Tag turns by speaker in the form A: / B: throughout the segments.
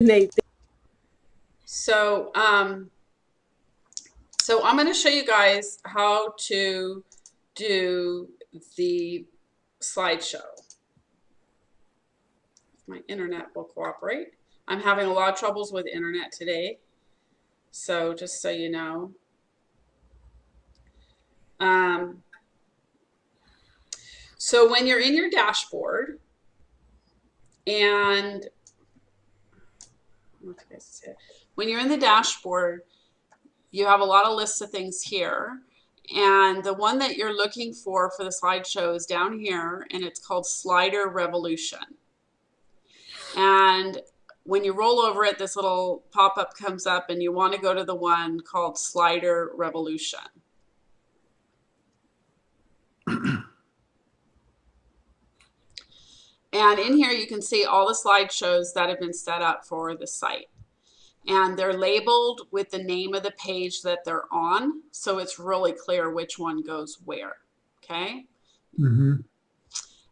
A: Nate.
B: So, so I'm going to show you guys how to do the slideshow. If my internet will cooperate. I'm having a lot of troubles with internet today. So just so you know. Um, so when you're in your dashboard and when you're in the dashboard, you have a lot of lists of things here. And the one that you're looking for the slideshow is down here, and it's called Slider Revolution. And when you roll over it, this little pop-up comes up, and you want to go to the one called Slider Revolution. And in here, you can see all the slideshows that have been set up for the site. And they're labeled with the name of the page that they're on, so it's really clear which one goes where, okay?
C: Mm-hmm.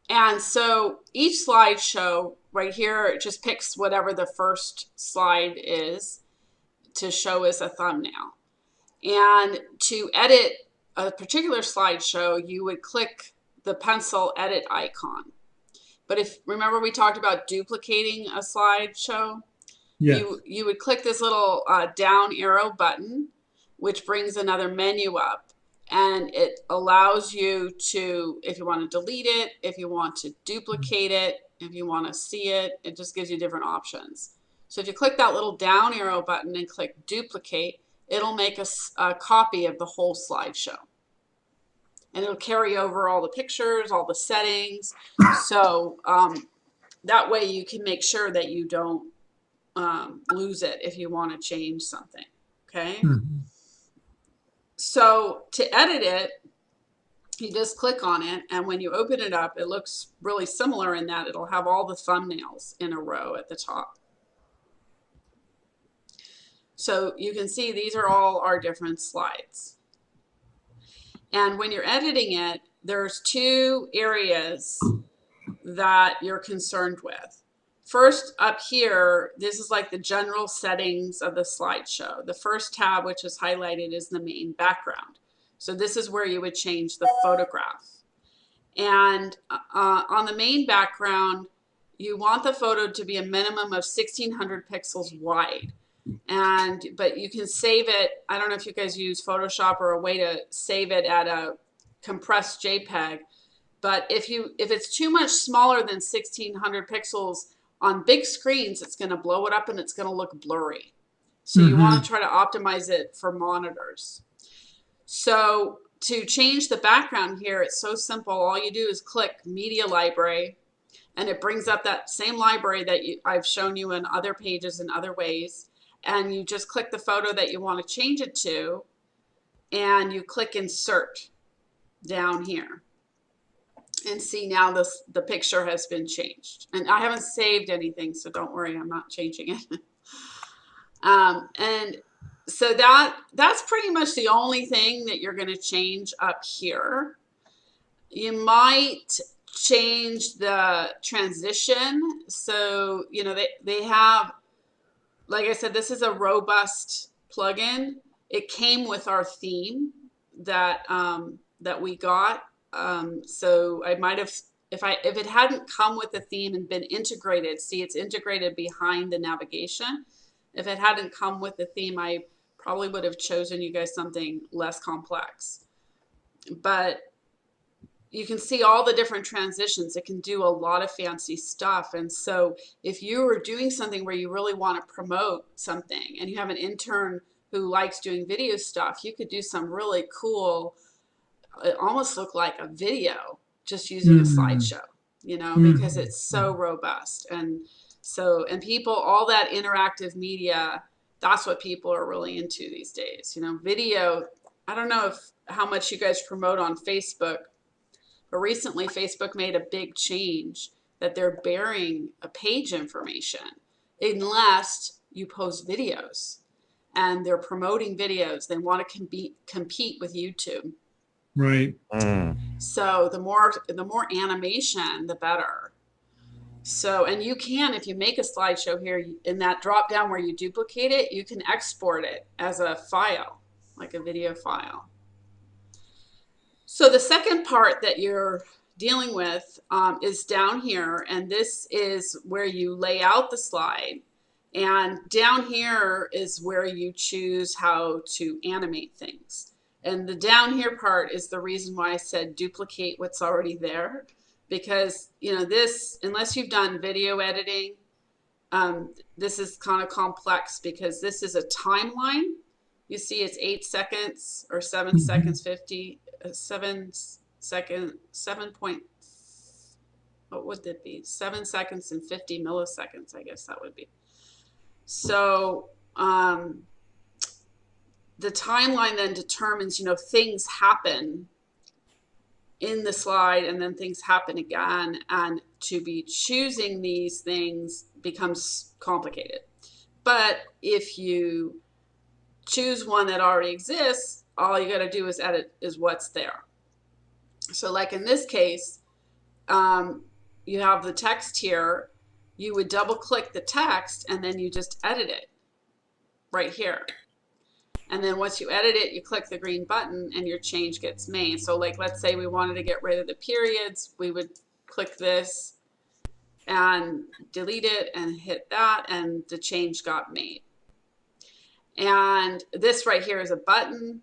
B: And so each slideshow right here, it just picks whatever the first slide is to show as a thumbnail. And to edit a particular slideshow, you would click the pencil edit icon. But if, remember we talked about duplicating a slideshow?
C: Yes.
B: You would click this little down arrow button, which brings another menu up, and it allows you to, if you want to delete it, if you want to duplicate it, if you want to see it, it just gives you different options. So if you click that little down arrow button and click duplicate, it'll make a copy of the whole slideshow. And it'll carry over all the pictures, all the settings. So that way you can make sure that you don't lose it if you want to change something, okay?
C: Mm-hmm.
B: So to edit it, you just click on it, and when you open it up, it looks really similar in that it'll have all the thumbnails in a row at the top. So you can see these are all our different slides. And when you're editing it, there's two areas that you're concerned with. First, up here, this is like the general settings of the slideshow. The first tab, which is highlighted, is the main background. So this is where you would change the photograph. And on the main background, you want the photo to be a minimum of 1600 pixels wide. But you can save it. I don't know if you guys use Photoshop or a way to save it at a compressed JPEG. But if it's too much smaller than 1600 pixels, on big screens, it's going to blow it up and it's going to look blurry. So you want to try to optimize it for monitors. So to change the background here, it's so simple. All you do is click Media Library, and it brings up that same library that I've shown you in other pages in other ways. And you just click the photo that you want to change it to, and you click Insert down here. And see, now the picture has been changed. And I haven't saved anything, so don't worry, I'm not changing it. And so that's pretty much the only thing that you're going to change up here. You might change the transition. So, you know, they have, like I said, this is a robust plugin. It came with our theme that we got. So I might have, if it hadn't come with the theme and been integrated, see, it's integrated behind the navigation. If it hadn't come with the theme, I probably would have chosen you guys something less complex. But you can see all the different transitions. It can do a lot of fancy stuff. And so if you are doing something where you really want to promote something and you have an intern who likes doing video stuff, you could do some really cool, it almost looked like a video just using a slideshow, you know, because it's so robust. And people, all that interactive media, that's what people are really into these days. You know, video, I don't know how much you guys promote on Facebook, but recently Facebook made a big change that they're burying a page information unless you post videos, and they're promoting videos. They want to compete with YouTube.
C: Right.
B: So the more animation, the better. So, and you can, if you make a slideshow here, in that drop down where you duplicate it, you can export it as a file, like a video file. So the second part that you're dealing with is down here, and this is where you lay out the slide. And down here is where you choose how to animate things. And the down here part is the reason why I said duplicate what's already there, because this, unless you've done video editing, this is kind of complex because this is a timeline. You see it's 8 seconds or 7 seconds 50, 7 point, what would that be? 7 seconds and 50 milliseconds, I guess that would be. So the timeline then determines, things happen in the slide and then things happen again, and to be choosing these things becomes complicated. But if you choose one that already exists, all you got to do is edit is what's there. So like in this case, you have the text here. You would double click the text and then you just edit it right here. And then once you edit it, you click the green button and your change gets made. So like, let's say we wanted to get rid of the periods, we would click this and delete it and hit that, and the change got made. And this right here is a button.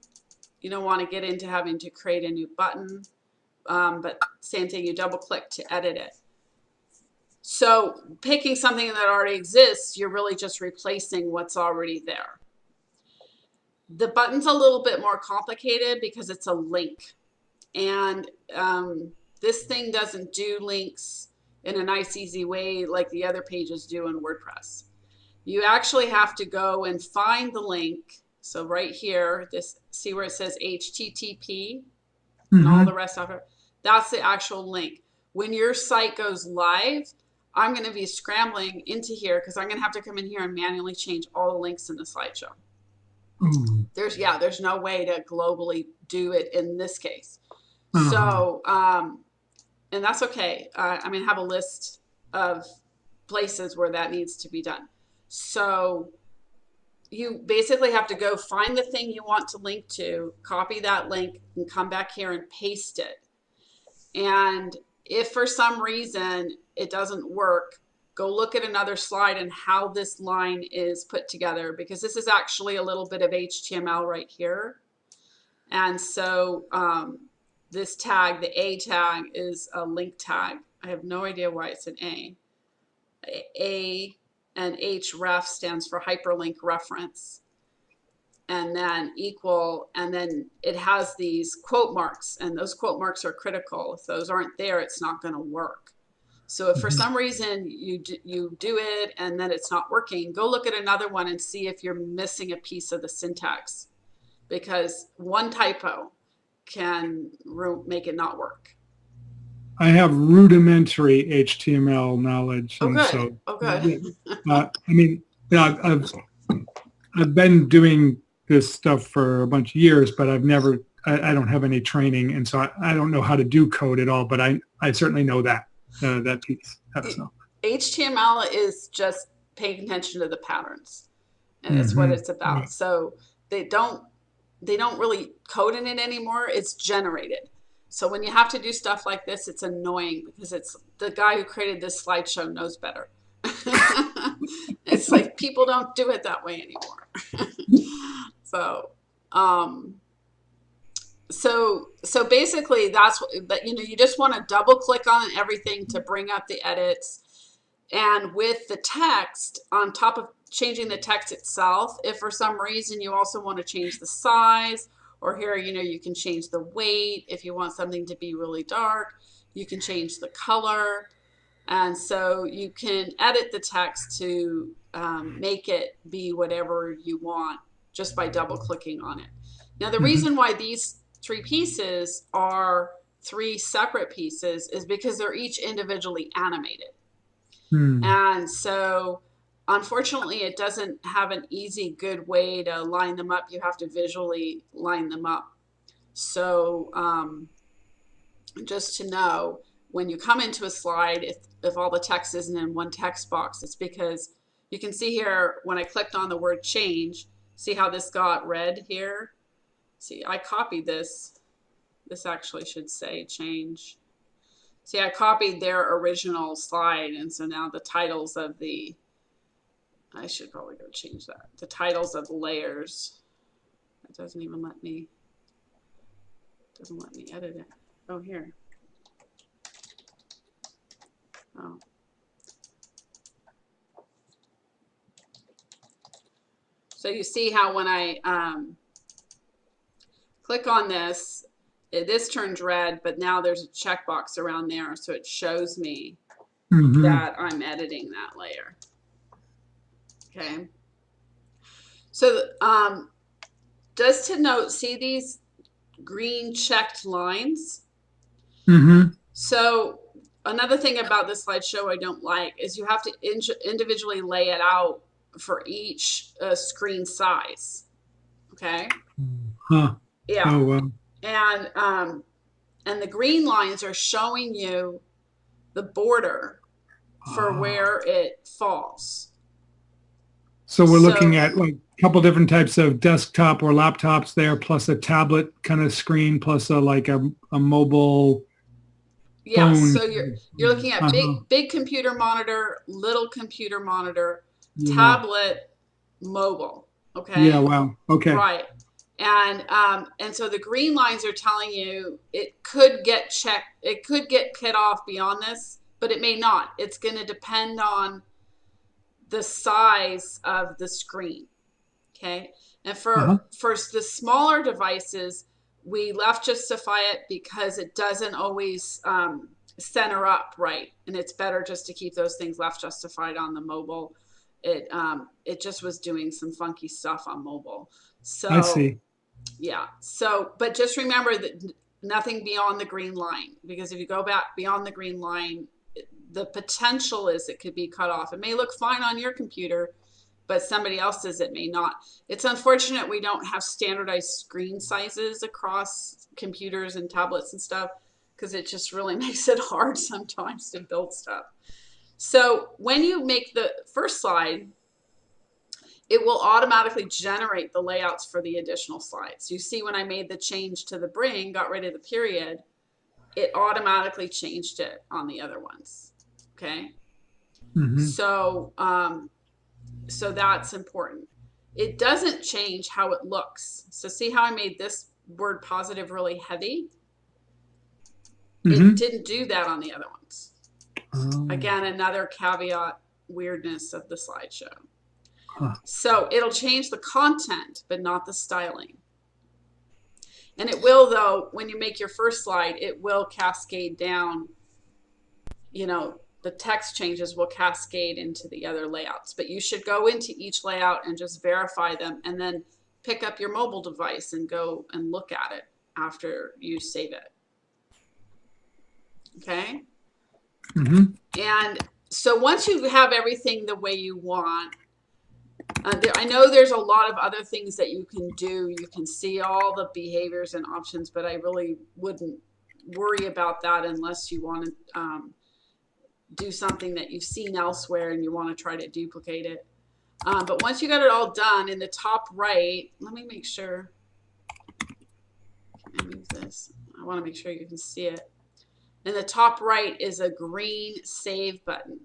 B: You don't want to get into having to create a new button, but same thing, you double click to edit it. So picking something that already exists, you're really just replacing what's already there. The button's a little bit more complicated because it's a link. And this thing doesn't do links in a nice, easy way like the other pages do in WordPress. You actually have to go and find the link. So right here, see where it says HTTP and all the rest of it? That's the actual link. When your site goes live, I'm going to be scrambling into here because I'm going to have to come in here and manually change all the links in the slideshow. There's no way to globally do it in this case. So, and that's okay. I mean, have a list of places where that needs to be done. So you basically have to go find the thing you want to link to, copy that link, and come back here and paste it. And if for some reason it doesn't work, go look at another slide and how this line is put together, because this is actually a little bit of HTML right here. And so this tag, the A tag, is a link tag. I have no idea why it's an A. A and href stands for hyperlink reference. And then equal, and then it has these quote marks, and those quote marks are critical. If those aren't there, it's not going to work. So if for some reason you do it and then it's not working, go look at another one and see if you're missing a piece of the syntax, because one typo can make it not work.
A: I have rudimentary HTML knowledge.
B: Oh,
A: and
B: good.
A: So,
B: oh, good.
A: I mean, I've been doing this stuff for a bunch of years, but I don't have any training, and so I don't know how to do code at all. But I certainly know that piece. So.
B: HTML is just paying attention to the patterns, and it's what it's about. Right. So they don't really code in it anymore. It's generated. So when you have to do stuff like this, it's annoying because it's the guy who created this slideshow knows better. It's like people don't do it that way anymore. So basically that's what, but you just want to double click on everything to bring up the edits. And with the text, on top of changing the text itself, if for some reason you also want to change the size, or here, you can change the weight. If you want something to be really dark, you can change the color. And so you can edit the text to make it be whatever you want just by double clicking on it. Now, the reason why these three pieces are three separate pieces is because they're each individually animated. And so unfortunately, it doesn't have an easy, good way to line them up. You have to visually line them up. So just to know, when you come into a slide, if all the text isn't in one text box, it's because you can see here when I clicked on the word change, see how this got red here? See, I copied this. This actually should say change. See, I copied their original slide, and so now the titles of the, I should probably go change that. The titles of the layers. It doesn't even let me, edit it. Oh, here. Oh. So you see how when I click on this, this turns red, but now there's a checkbox around there, so it shows me that I'm editing that layer. Okay. So just to note, see these green checked lines? So another thing about this slideshow I don't like is you have to individually lay it out for each screen size. Okay. Yeah.
A: Oh, wow.
B: And the green lines are showing you the border for where it falls.
A: So we're looking at like a couple different types of desktop or laptops there, plus a tablet kind of screen, plus like a mobile
B: yeah,
A: phone.
B: so you're looking at big computer monitor, little computer monitor, tablet, mobile. Okay.
A: Yeah. Wow. Okay.
B: Right. And so the green lines are telling you it could get checked, it could get cut off beyond this, but it may not. It's going to depend on the size of the screen. Okay. And for the smaller devices, we left justify it because it doesn't always center up right. And it's better just to keep those things left justified on the mobile. It just was doing some funky stuff on mobile. So
A: I see.
B: Yeah. So, but just remember that nothing beyond the green line, because if you go back beyond the green line, the potential is it could be cut off. It may look fine on your computer, but somebody else's it may not. It's unfortunate we don't have standardized screen sizes across computers and tablets and stuff, because it just really makes it hard sometimes to build stuff. So when you make the first slide, it will automatically generate the layouts for the additional slides. You see when I made the change to the bring, got rid of the period, it automatically changed it on the other ones. Okay. So, so that's important. It doesn't change how it looks. So see how I made this word positive really heavy? It didn't do that on the other ones. Again, another caveat weirdness of the slideshow. So it'll change the content, but not the styling. And it will, though, when you make your first slide, it will cascade down. You know, the text changes will cascade into the other layouts. But you should go into each layout and just verify them, and then pick up your mobile device and go and look at it after you save it. Okay? And so once you have everything the way you want, I know there's a lot of other things that you can do. You can see all the behaviors and options, but I really wouldn't worry about that unless you want to do something that you've seen elsewhere and you want to try to duplicate it. But once you got it all done, in the top right, let me make sure. Can I move this? I want to make sure you can see it. In the top right is a green save button.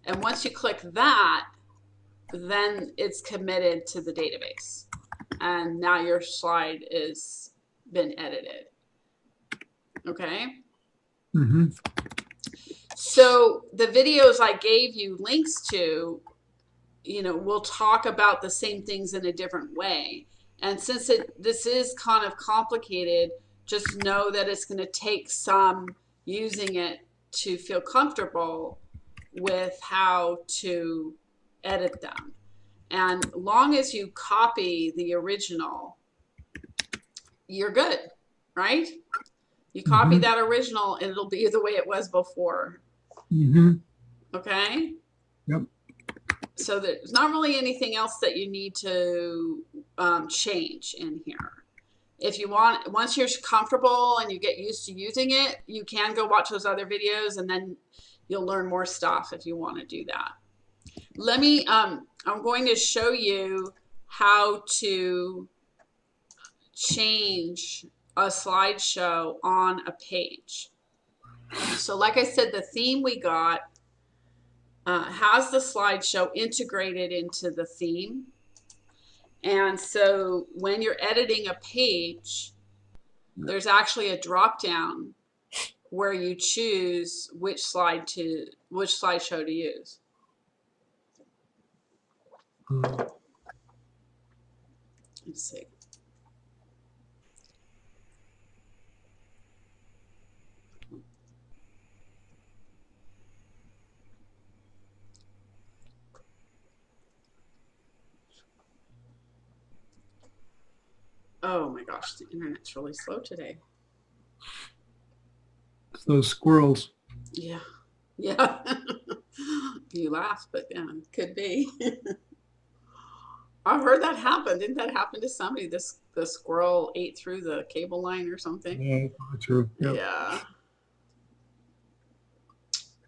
B: And once you click that, then it's committed to the database. And now your slide is been edited. Okay? So the videos I gave you links to, you know, will talk about the same things in a different way. And since this is kind of complicated, just know that it's going to take some using it to feel comfortable with how to edit them. And long as you copy the original, you're good, right? You copy that original and it'll be the way it was before. Okay?
A: Yep.
B: So there's not really anything else that you need to change in here. if you want, once you're comfortable and you get used to using it, you can go watch those other videos and then you'll learn more stuff if you want to do that. Let me, I'm going to show you how to change a slideshow on a page. So like I said, the theme we got has the slideshow integrated into the theme. And so when you're editing a page, there's actually a drop down where you choose which slideshow to use. Let's see. Oh my gosh, the internet's really slow today.
A: It's those squirrels.
B: Yeah. Yeah. You laugh, but yeah, it could be. I've heard that happen. Didn't that happen to somebody? The squirrel ate through the cable line or something?
A: Yeah, true. Yep.
B: Yeah.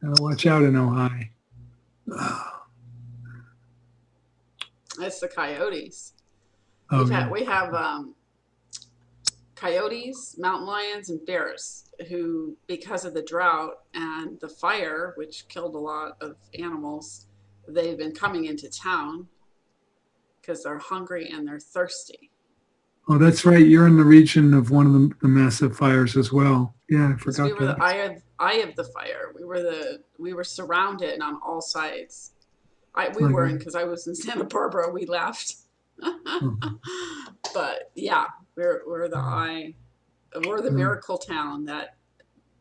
A: Gotta watch out in Ohio.
B: It's the coyotes.
A: Oh,
B: We have coyotes, mountain lions, and bears who, because of the drought and the fire, which killed a lot of animals, they've been coming into town because they're hungry and they're thirsty.
A: Oh, that's right. You're in the region of one of the massive fires as well. Yeah, I forgot
B: We were
A: that.
B: the eye of the fire. We were surrounded on all sides. We weren't, because I was in Santa Barbara. We left. But yeah, we're the eye. We're the miracle town that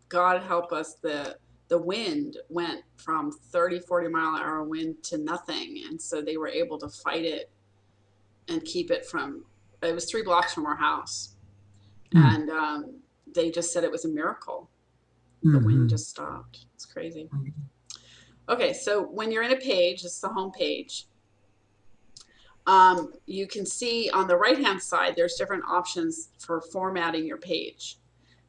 B: God help us. The wind went from 30, 40 mile an hour wind to nothing. And so they were able to fight it and keep it from, it was 3 blocks from our house. And they just said it was a miracle. The wind just stopped. It's crazy. Okay, so when you're in a page, this is the home page. You can see on the right-hand side, there's different options for formatting your page.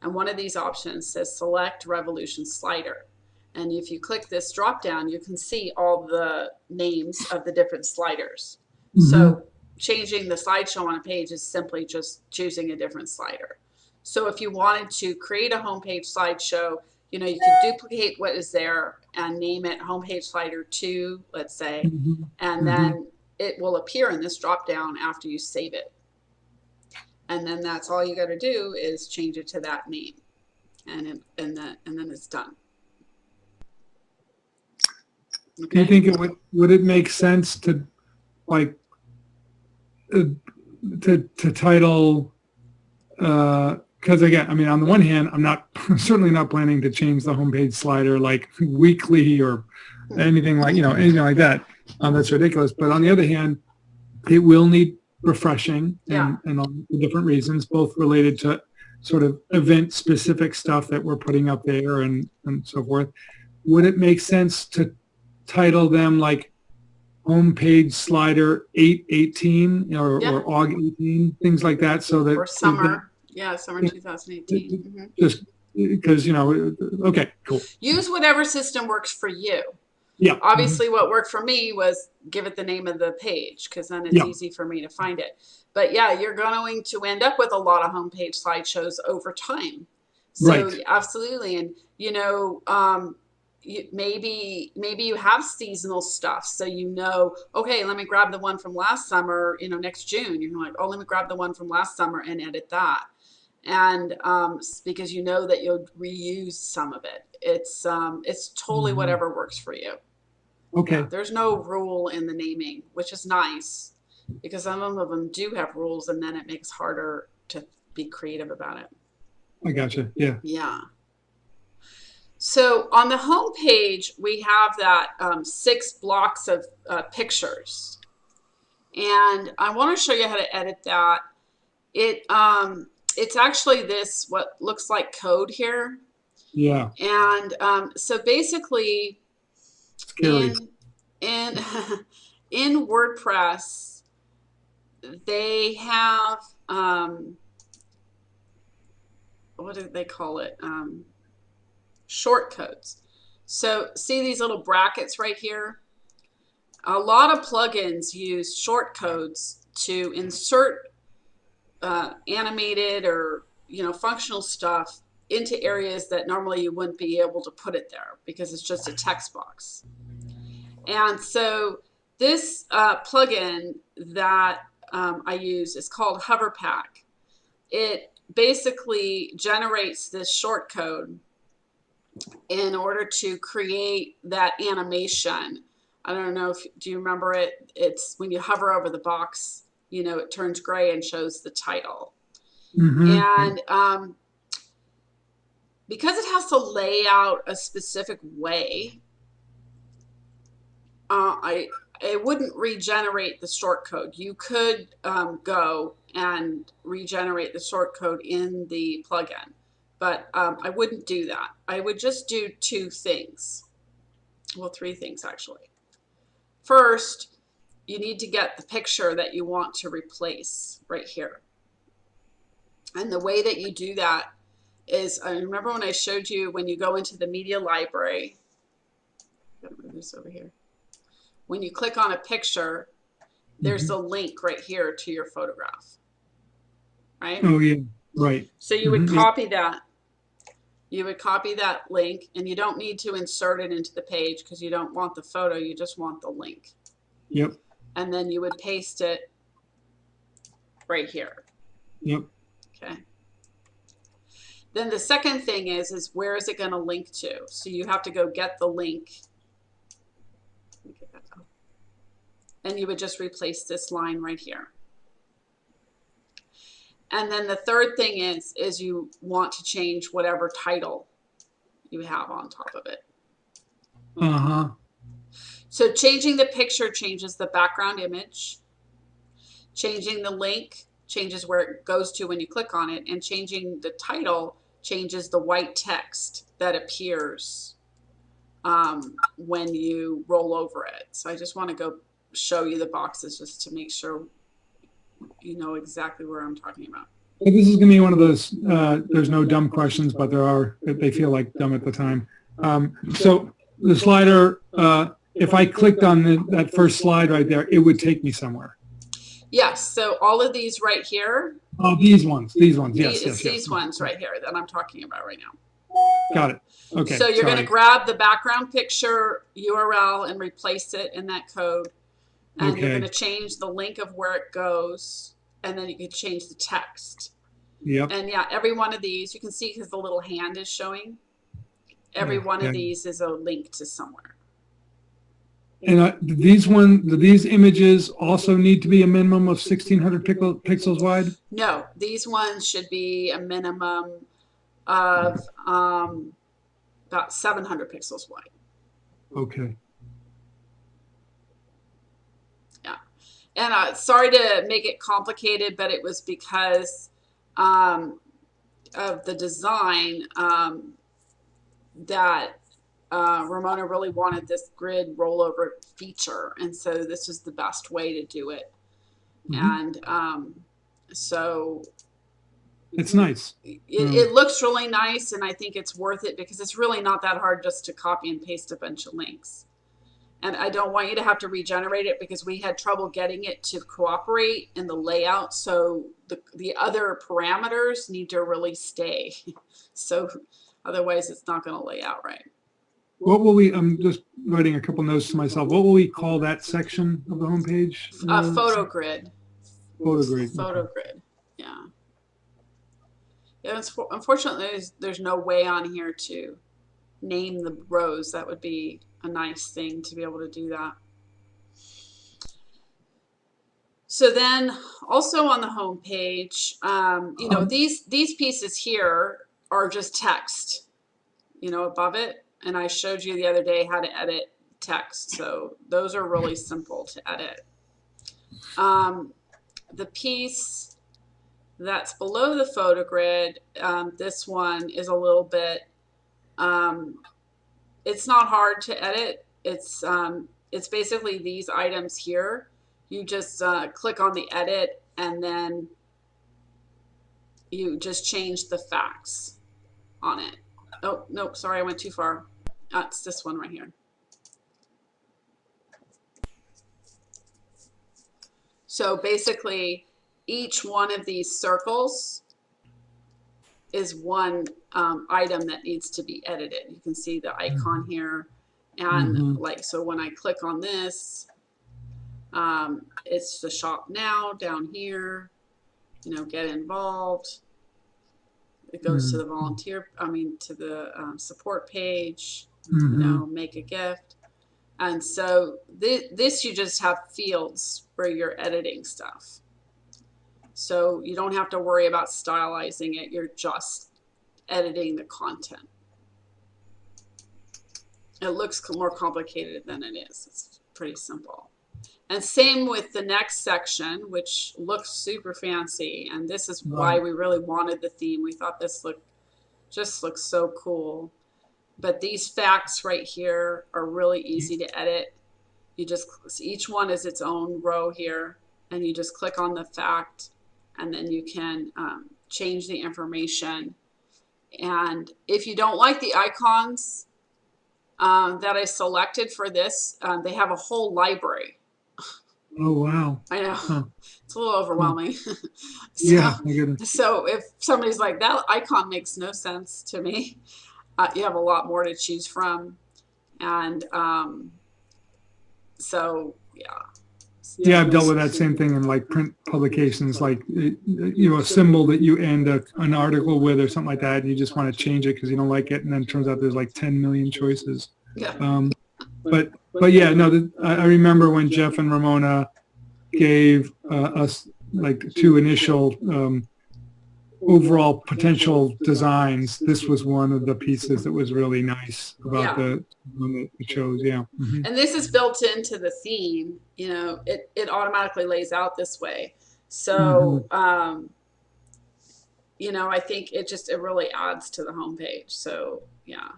B: And one of these options says Select Revolution Slider. And if you click this drop-down, you can see all the names of the different sliders. So changing the slideshow on a page is simply just choosing a different slider. So if you wanted to create a homepage slideshow, you know, you could duplicate what is there and name it homepage slider 2, let's say, and then it will appear in this drop down after you save it. And then that's all you got to do is change it to that name, and then it's done. Okay.
A: Do you think it would it make sense to like to title because again, I mean, on the one hand, I'm certainly not planning to change the homepage slider like weekly or anything like, anything like that. That's ridiculous. But on the other hand, it will need refreshing and all the different reasons, both related to sort of event specific stuff that we're putting up there and so forth. Would it make sense to title them like homepage slider 818 or Aug 18, things like that, so that
B: or summer, summer 2018.
A: Just because okay, cool.
B: Use whatever system works for you.
A: Yeah.
B: Obviously, what worked for me was give it the name of the page, because then it's easy for me to find it. But yeah, you're going to end up with a lot of homepage slideshows over time. So absolutely, and maybe you have seasonal stuff, so okay, let me grab the one from last summer, next June, you're like, oh, let me grab the one from last summer and edit that, and because that you'll reuse some of it. It's totally whatever works for you.
A: Okay.
B: There's no rule in the naming, which is nice, because some of them do have rules, and then it makes harder to be creative about it.
A: I gotcha. Yeah.
B: Yeah. So on the home page, we have that 6 blocks of pictures, and I want to show you how to edit that. It's actually what looks like code here.
A: Yeah.
B: And so basically, in WordPress, they have what do they call it? Short codes. So see these little brackets right here? A lot of plugins use short codes to insert animated or functional stuff into areas that normally you wouldn't be able to put it there because it's just a text box. And so this plugin that I use is called Hover Pack. It basically generates this short code in order to create that animation. I don't know if do you remember it? It's when you hover over the box, it turns gray and shows the title. And because it has to lay out a specific way, it wouldn't regenerate the short code. You could go and regenerate the short code in the plugin, but I wouldn't do that. I would just do two things. Well, three things actually. First, you need to get the picture that you want to replace right here. And the way that you do that is, I remember when I showed you when you go into the media library, I'm gonna move this over here. When you click on a picture, there's a link right here to your photograph, right?
A: Oh yeah, right.
B: So you would copy that. You would copy that link, and you don't need to insert it into the page because you don't want the photo, you just want the link.
A: Yep.
B: And then you would paste it right here.
A: Yep.
B: Okay. Then the second thing is where is it going to link to? So you have to go get the link. And you would just replace this line right here. And then the third thing is you want to change whatever title you have on top of it. So changing the picture changes the background image. Changing the link changes where it goes to when you click on it. And changing the title changes the white text that appears when you roll over it. So I just want to go show you the boxes just to make sure you know exactly where I'm talking about.
A: This is going to be one of those, there's no dumb questions, but they feel like dumb at the time. So the slider, if I clicked on that first slide right there, it would take me somewhere.
B: Yes, so all of these right here.
A: Oh, these ones, yes,
B: These ones right here that I'm talking about right now.
A: Got it. Okay.
B: So you're going to grab the background picture URL and replace it in that code. And you're going to change the link of where it goes. And then you can change the text.
A: Yep.
B: And yeah, every one of these, you can see because the little hand is showing. Every one of these is a link to somewhere.
A: And these images also need to be a minimum of 1600 pixels wide?
B: No, these ones should be a minimum of about 700 pixels wide.
A: Okay.
B: Yeah. And sorry to make it complicated, but it was because of the design that Ramona really wanted this grid rollover feature. And so this was the best way to do it. And so
A: it's nice.
B: It looks really nice, and I think it's worth it because it's really not that hard just to copy and paste a bunch of links. And I don't want you to have to regenerate it because we had trouble getting it to cooperate in the layout. So the other parameters need to really stay. So otherwise it's not going to lay out right.
A: What will we, I'm just writing a couple notes to myself. What will we call that section of the homepage?
B: Photo grid.
A: Photo grid.
B: Photo grid. Yeah. Yeah, unfortunately, there's no way on here to name the rows. That would be a nice thing to be able to do that. So then also on the home page, you know, these pieces here are just text, you know, above it. And I showed you the other day how to edit text. So those are really simple to edit. The piece that's below the photo grid, this one is a little bit, it's not hard to edit. It's basically these items here. You just click on the edit and then you just change the facts on it. Oh, nope, sorry, I went too far. It's this one right here. So basically, each one of these circles is one item that needs to be edited. You can see the icon here. And like, so when I click on this, it's the shop now down here, you know, get involved. It goes to the volunteer, to the support page, you know, make a gift. And so this you just have fields where you're editing stuff. So you don't have to worry about stylizing it. You're just editing the content. It looks more complicated than it is. It's pretty simple. And same with the next section, which looks super fancy. And this is why we really wanted the theme. We thought this just looks so cool. But these facts right here are really easy to edit. You just, each one is its own row here. And you just click on the fact, and then you can change the information. And if you don't like the icons that I selected for this, they have a whole library.
A: Oh, wow.
B: I know. Huh. It's a little overwhelming.
A: Yeah, my goodness.
B: So if somebody's like, that icon makes no sense to me, you have a lot more to choose from. And so, yeah.
A: Yeah, I've dealt with that same thing in like print publications, like, you know, a symbol that you end an article with or something like that, and you just want to change it because you don't like it, and then it turns out there's like 10 million choices.
B: Yeah.
A: But yeah, no, I remember when Jeff and Ramona gave us like 2 initial overall potential designs. This was one of the pieces that was really nice about the one that chose. Yeah.
B: And this is built into the theme. You know, it automatically lays out this way. So, you know, I think it really adds to the homepage. So, yeah.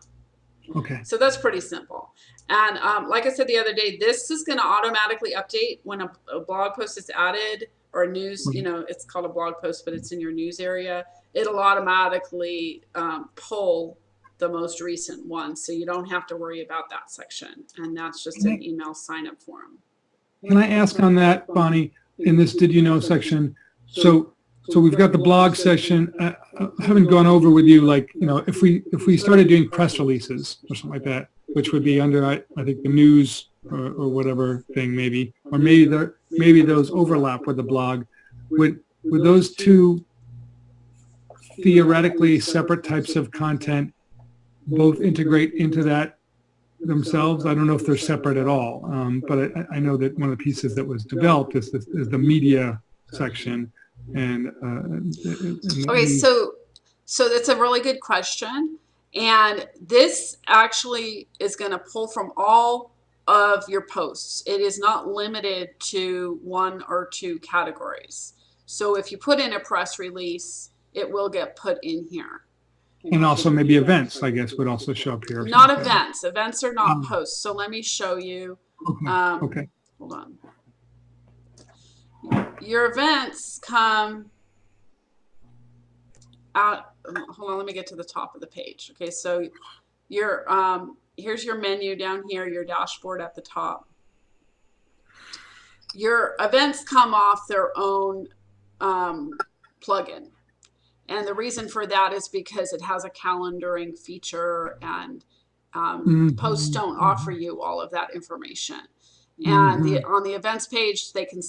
A: Okay.
B: So that's pretty simple. And like I said the other day, this is going to automatically update when a blog post is added, or a news, you know, it's called a blog post, but it's in your news area. It'll automatically pull the most recent one. So you don't have to worry about that section. And that's just an email sign up form.
A: Can I ask on that, Bonnie, in this Did You Know section? So we've got the blog section. I haven't gone over with you, like, you know, if we started doing press releases or something like that, which would be under, I think, the news or whatever thing, maybe, or maybe those overlap with the blog. Would those 2 theoretically separate types of content both integrate into that themselves? I don't know if they're separate at all, but I know that one of the pieces that was developed is the media section. And
B: okay, so that's a really good question. And this actually is going to pull from all of your posts. It is not limited to 1 or 2 categories. So if you put in a press release, it will get put in here.
A: And also maybe events, I guess, would also show up here.
B: Not events. Events are not posts. So let me show you.
A: Okay.
B: Hold on. Your events come out. Hold on, let me get to the top of the page. Okay, so your here's your menu down here, your dashboard at the top. Your events come off their own plugin. And the reason for that is because it has a calendaring feature, and posts don't offer you all of that information. And on the events page, they can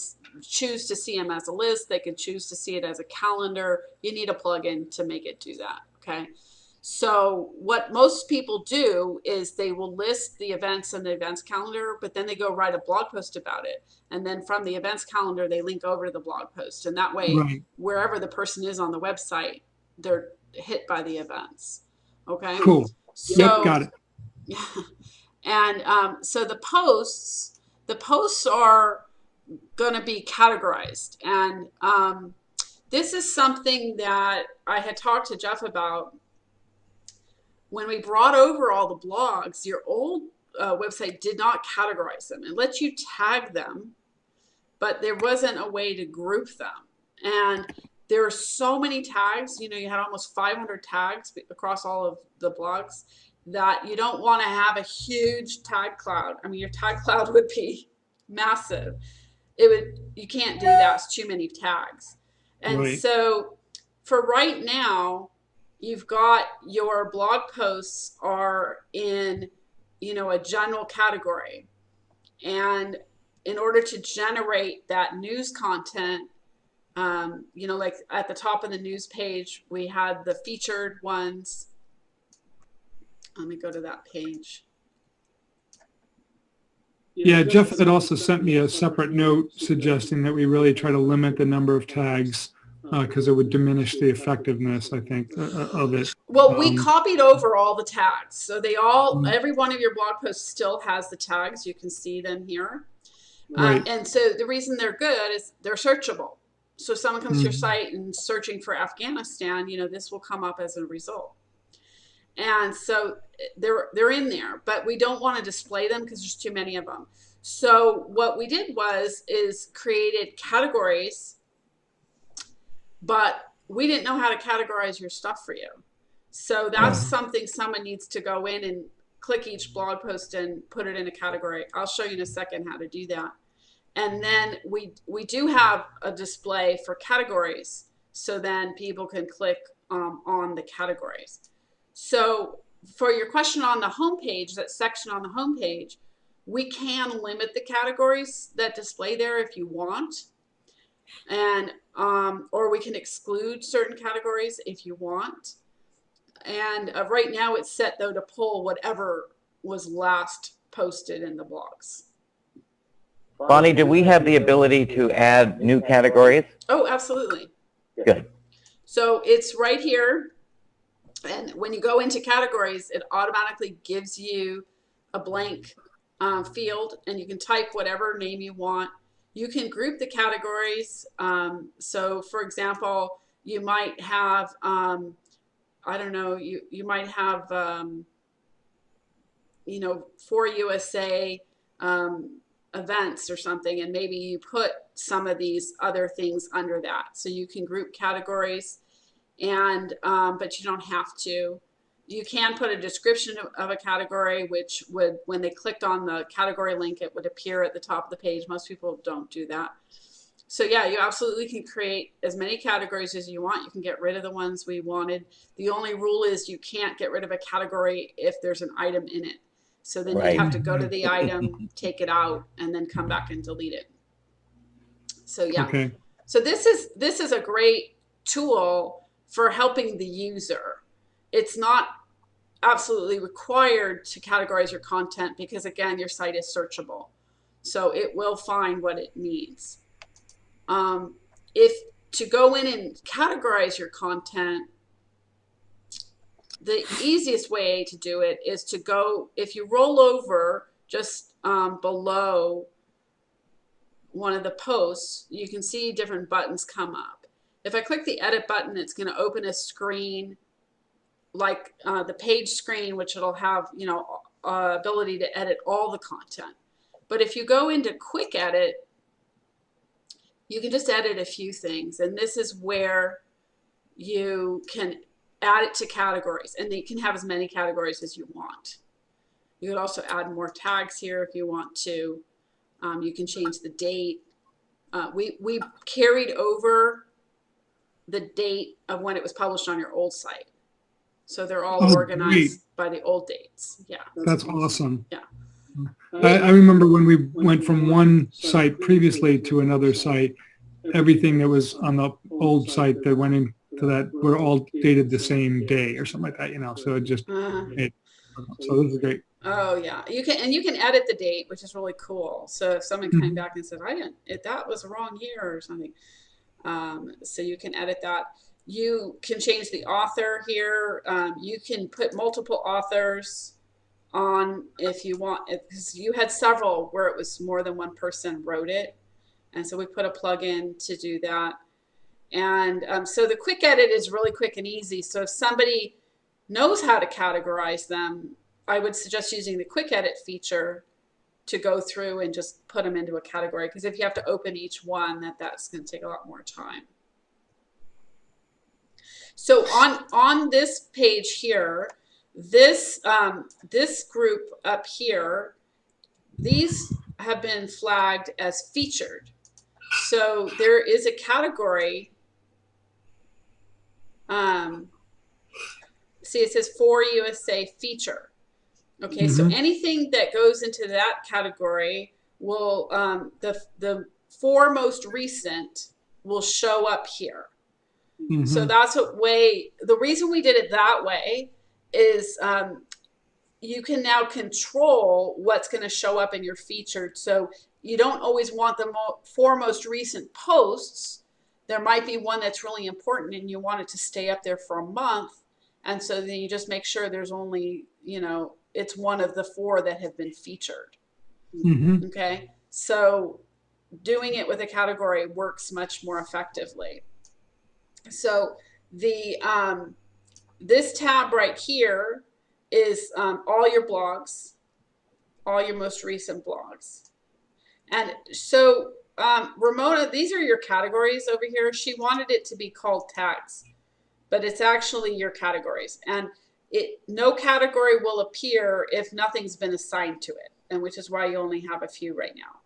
B: choose to see them as a list. They can choose to see it as a calendar. You need a plugin to make it do that, okay? So what most people do is they will list the events in the events calendar, but then they go write a blog post about it. And then from the events calendar, they link over to the blog post. And that way, wherever the person is on the website, they're hit by the events, okay?
A: Cool.
B: So,
A: yep, got it.
B: And so the posts are going to be categorized. And this is something that I had talked to Jeff about. When we brought over all the blogs, your old website did not categorize them. It lets you tag them, but there wasn't a way to group them. And there are so many tags, you know, you had almost 500 tags across all of the blogs, that you don't want to have a huge tag cloud. I mean, your tag cloud would be massive. You can't do that. It's too many tags. And
A: Right.
B: so for right now, you've got your blog posts are in, you know, a general category. And in order to generate that news content, you know, like at the top of the news page, we had the featured ones. Let me go to that page.
A: Yeah, Jeff had also sent me a separate note suggesting that we really try to limit the number of tags because it would diminish the effectiveness, I think, of it.
B: Well, we copied over all the tags. So
A: Mm.
B: every one of your blog posts still has the tags. You can see them here.
A: Right.
B: And so the reason they're good is they're searchable. So if someone comes to your
A: Mm.
B: site and searching for Afghanistan, you know, this will come up as a result. And so they're in there, but we don't want to display them because there's too many of them. So what we did is created categories, but we didn't know how to categorize your stuff for you. So that's something someone needs to go in and click each blog post and put it in a category. I'll show you in a second how to do that. And then we do have a display for categories, so then people can click on the categories. So for your question on the homepage, that section on the homepage, we can limit the categories that display there if you want, and or we can exclude certain categories if you want. And right now it's set though to pull whatever was last posted in the blogs.
C: Bonnie, do we have the ability to add new categories?
B: Oh, absolutely.
C: Good.
B: So it's right here. And when you go into categories, it automatically gives you a blank field, and you can type whatever name you want. You can group the categories. So for example, you might have, I don't know, you might have, you know, for USA events or something, and maybe you put some of these other things under that. So you can group categories, and but you don't have to. You can put a description of a category, which would, when they clicked on the category link, it would appear at the top of the page. Most people don't do that. So yeah, you absolutely can create as many categories as you want. You can get rid of the ones we wanted. The only rule is you can't get rid of a category if there's an item in it. So then
C: Right.
B: you'd have to go to the item, take it out, and then come back and delete it. So yeah.
A: Okay.
B: So this is a great tool for helping the user. It's not absolutely required to categorize your content because, again, your site is searchable. So it will find what it needs. If to go in and categorize your content, the easiest way to do it is to go, if you roll over just below one of the posts, you can see different buttons come up. If I click the edit button, it's going to open a screen like the page screen, which it'll have, you know, ability to edit all the content. But if you go into quick edit, you can just edit a few things. And this is where you can add it to categories, and you can have as many categories as you want. You could also add more tags here if you want to. You can change the date. We carried over the date of when it was published on your old site. So they're all organized by the old dates. Yeah.
A: That's awesome.
B: Yeah.
A: I remember when we went from one site previously to another site, everything that was on the old site that went into that were all dated the same day or something like that, you know, so it just, so this is great.
B: Oh yeah, you can edit the date, which is really cool. So if someone came back and said, that was the wrong year or something, so you can edit that. You can change the author here. You can put multiple authors on if you want, because you had several where it was more than one person wrote it, and so we put a plugin to do that. And so the quick edit is really quick and easy. So if somebody knows how to categorize them, I would suggest using the quick edit feature to go through and just put them into a category, because if you have to open each one, that's going to take a lot more time. So on this page here, this this group up here, these have been flagged as featured. So there is a category. See, it says for USA feature. Okay, so anything that goes into that category will the 4 most recent will show up here. So that's the reason we did it that way is you can now control what's going to show up in your featured. So you don't always want the 4 most recent posts. There might be one that's really important and you want it to stay up there for a month. And so then you just make sure there's only, you know, it's one of the 4 that have been featured. Okay. So doing it with a category works much more effectively. So the this tab right here is all your blogs, all your most recent blogs. And so Ramona, these are your categories over here. She wanted it to be called tags, but it's actually your categories. And no category will appear if nothing's been assigned to it, and which is why you only have a few right now.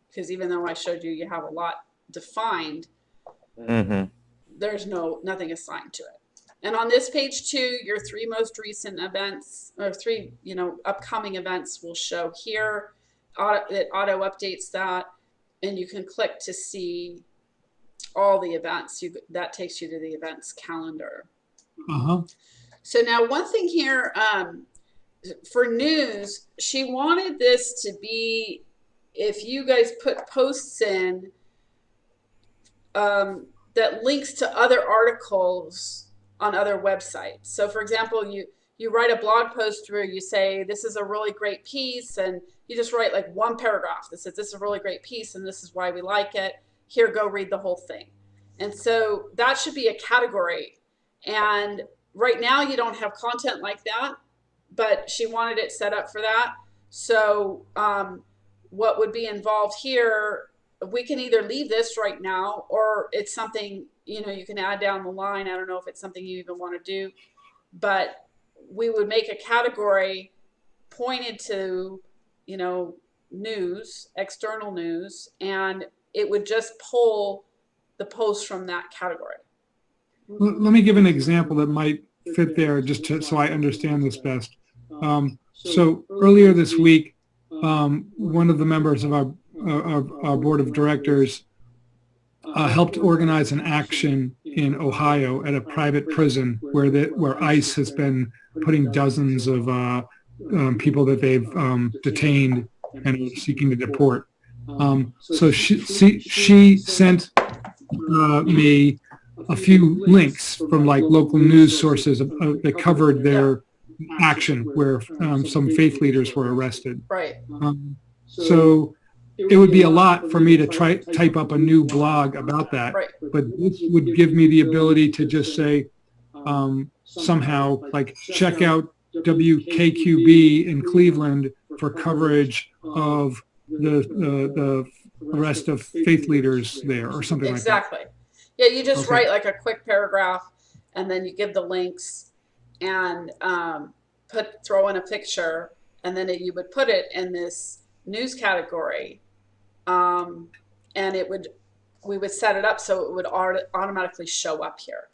B: Because even though I showed you, you have a lot defined, there's nothing assigned to it. And on this page too, your 3 most recent events, or 3, you know, upcoming events will show here. It auto updates that, and you can click to see all the events. That takes you to the events calendar. So now one thing here, for news, she wanted this to be, if you guys put posts in that links to other articles on other websites. So for example, you write a blog post where you say, this is a really great piece, and you just write like 1 paragraph that says, this is a really great piece and this is why we like it. Here, go read the whole thing. And so that should be a category. And right now you don't have content like that, but she wanted it set up for that. So what would be involved here, we can either leave this right now, or it's something, you know, you can add down the line. I don't know if it's something you even want to do, but we would make a category pointed to, you know, news, external news, and it would just pull the post from that category.
A: Let me give an example that might fit there, just so I understand this best. So earlier this week, one of the members of our board of directors helped organize an action in Ohio at a private prison where ICE has been putting dozens of people that they've detained and are seeking to deport. So she sent me a few links from like local news sources that covered their action where some faith leaders were arrested.
B: Right.
A: So it would be a lot for me to type up a new blog about that,
B: right.
A: But this would give me the ability to just say somehow like check out WKQB in Cleveland for coverage of the arrest of faith leaders there, or something like that.
B: Exactly. Yeah, you just write like a quick paragraph, and then you give the links, and throw in a picture, and then you would put it in this news category, and we would set it up so it would automatically show up here.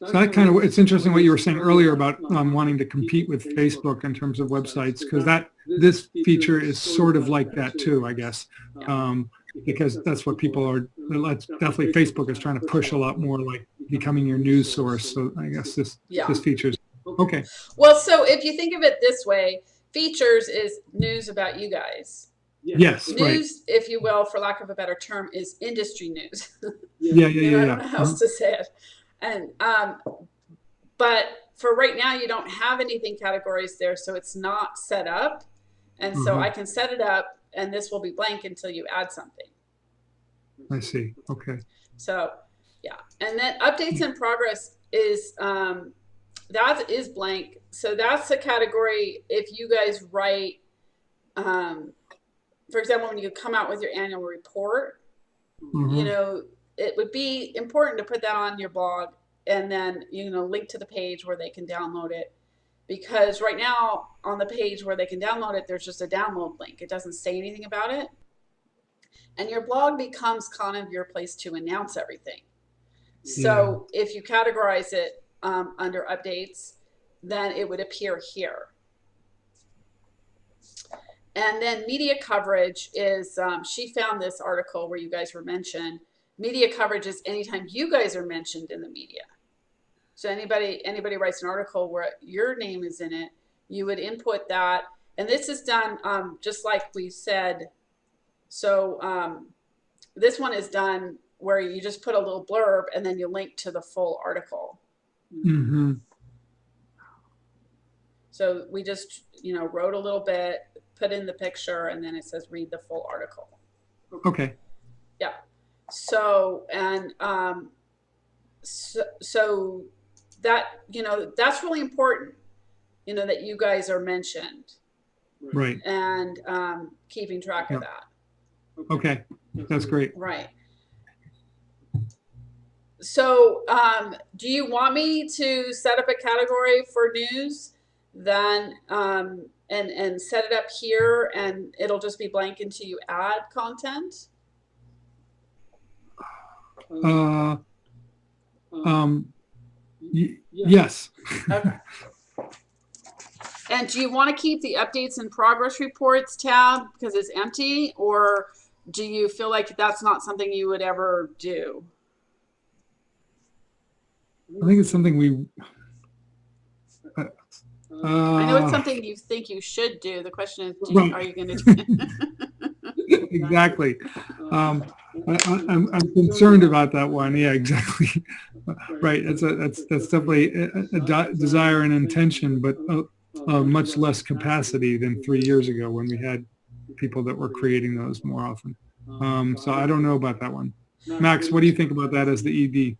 A: So that kind of, it's interesting what you were saying earlier about wanting to compete with Facebook in terms of websites, because this feature is sort of like that too, I guess, because that's what people are. Definitely, Facebook is trying to push a lot more like becoming your news source. So I guess this feature is okay.
B: Well, so if you think of it this way, features is news about you guys.
A: Yes,
B: news,
A: right.
B: if you will, for lack of a better term, is industry news.
A: Yeah.
B: I don't know how else to say it. And but for right now, you don't have anything categories there, so it's not set up. And so I can set it up, and this will be blank until you add something.
A: I see. Okay.
B: So yeah, and then updates in progress is that is blank. So that's a category if you guys write, for example, when you come out with your annual report, you know, it would be important to put that on your blog and then, you know, link to the page where they can download it. Because right now on the page where they can download it, there's just a download link. It doesn't say anything about it. And your blog becomes kind of your place to announce everything. So if you categorize it under updates, then it would appear here. And then media coverage is, she found this article where you guys were mentioned. Media coverage is anytime you guys are mentioned in the media. So anybody writes an article where your name is in it, you would input that. And this is done just like we said. So this one is done where you just put a little blurb and then you link to the full article.
A: Mm-hmm.
B: So we just, you know, wrote a little bit, put in the picture, and then it says read the full article.
A: Okay.
B: Yeah. So, and so that, you know, that's really important, you know, that you guys are mentioned.
A: Right.
B: And keeping track of that.
A: Okay. That's great.
B: Right. So do you want me to set up a category for news then and set it up here and it'll just be blank until you add content?
A: Yes.
B: Okay. And do you want to keep the updates and progress reports tab because it's empty, or do you feel like that's not something you would ever do?
A: I think it's something we.
B: I know it's something you think you should do. The question is, are you going to do it?
A: Exactly. I'm concerned about that one. Yeah, exactly. Right. That's definitely a desire and intention, but much less capacity than 3 years ago when we had people that were creating those more often. So I don't know about that one. Max, what do you think about that as the ED?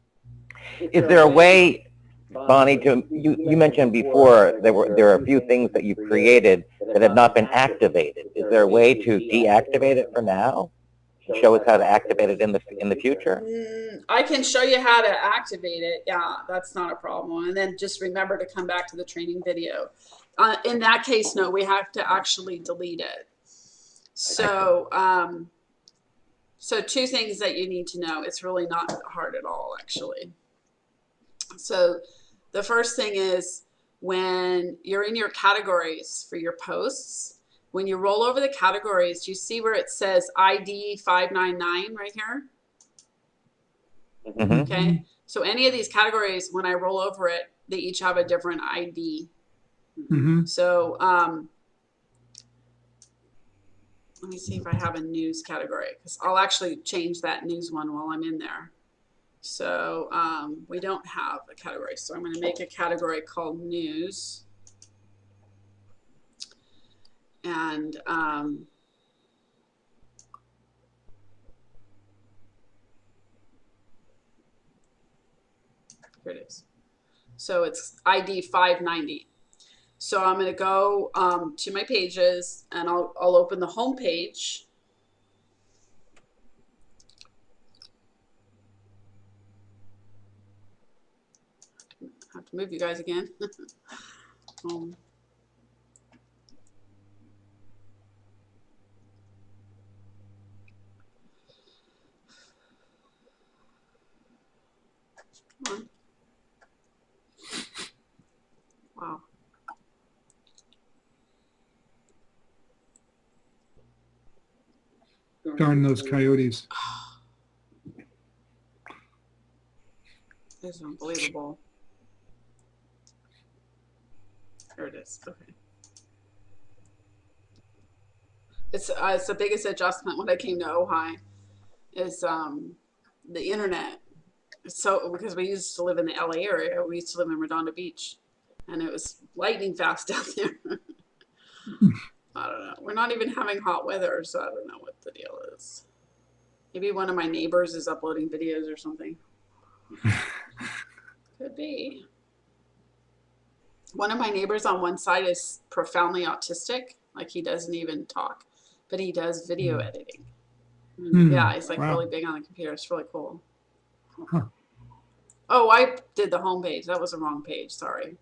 C: Is there a way, Bonnie, to you mentioned before there are a few things that you've created that have not been activated. Is there a way to deactivate it for now? Show us how to activate it in the future?
B: I can show you how to activate it. Yeah, that's not a problem. And then just remember to come back to the training video. In that case, no, we have to actually delete it. So, so two things that you need to know. It's really not hard at all, actually. So the first thing is when you're in your categories for your posts, when you roll over the categories, you see where it says ID 599 right here?
C: Mm-hmm.
B: Okay. So any of these categories, when I roll over it, they each have a different ID.
A: Mm-hmm.
B: So let me see if I have a news category, because I'll actually change that news one while I'm in there. So we don't have a category. So I'm going to make a category called news. And here it is. So it's ID 590. So I'm going to go to my pages and I'll open the home page. Have to move you guys again. Come on. Wow.
A: Darn those coyotes.
B: This is unbelievable. Here it is. Okay. It's the biggest adjustment when I came to Ojai is the internet. So because we used to live in the LA area, we used to live in Redondo Beach, and it was lightning fast down there. I don't know. We're not even having hot weather, so I don't know what the deal is. Maybe one of my neighbors is uploading videos or something. Could be. One of my neighbors on one side is profoundly autistic. Like he doesn't even talk, but he does video editing. Yeah, he's like really big on the computer. It's really cool.
A: Huh.
B: Oh, I did the home page. That was the wrong page. Sorry.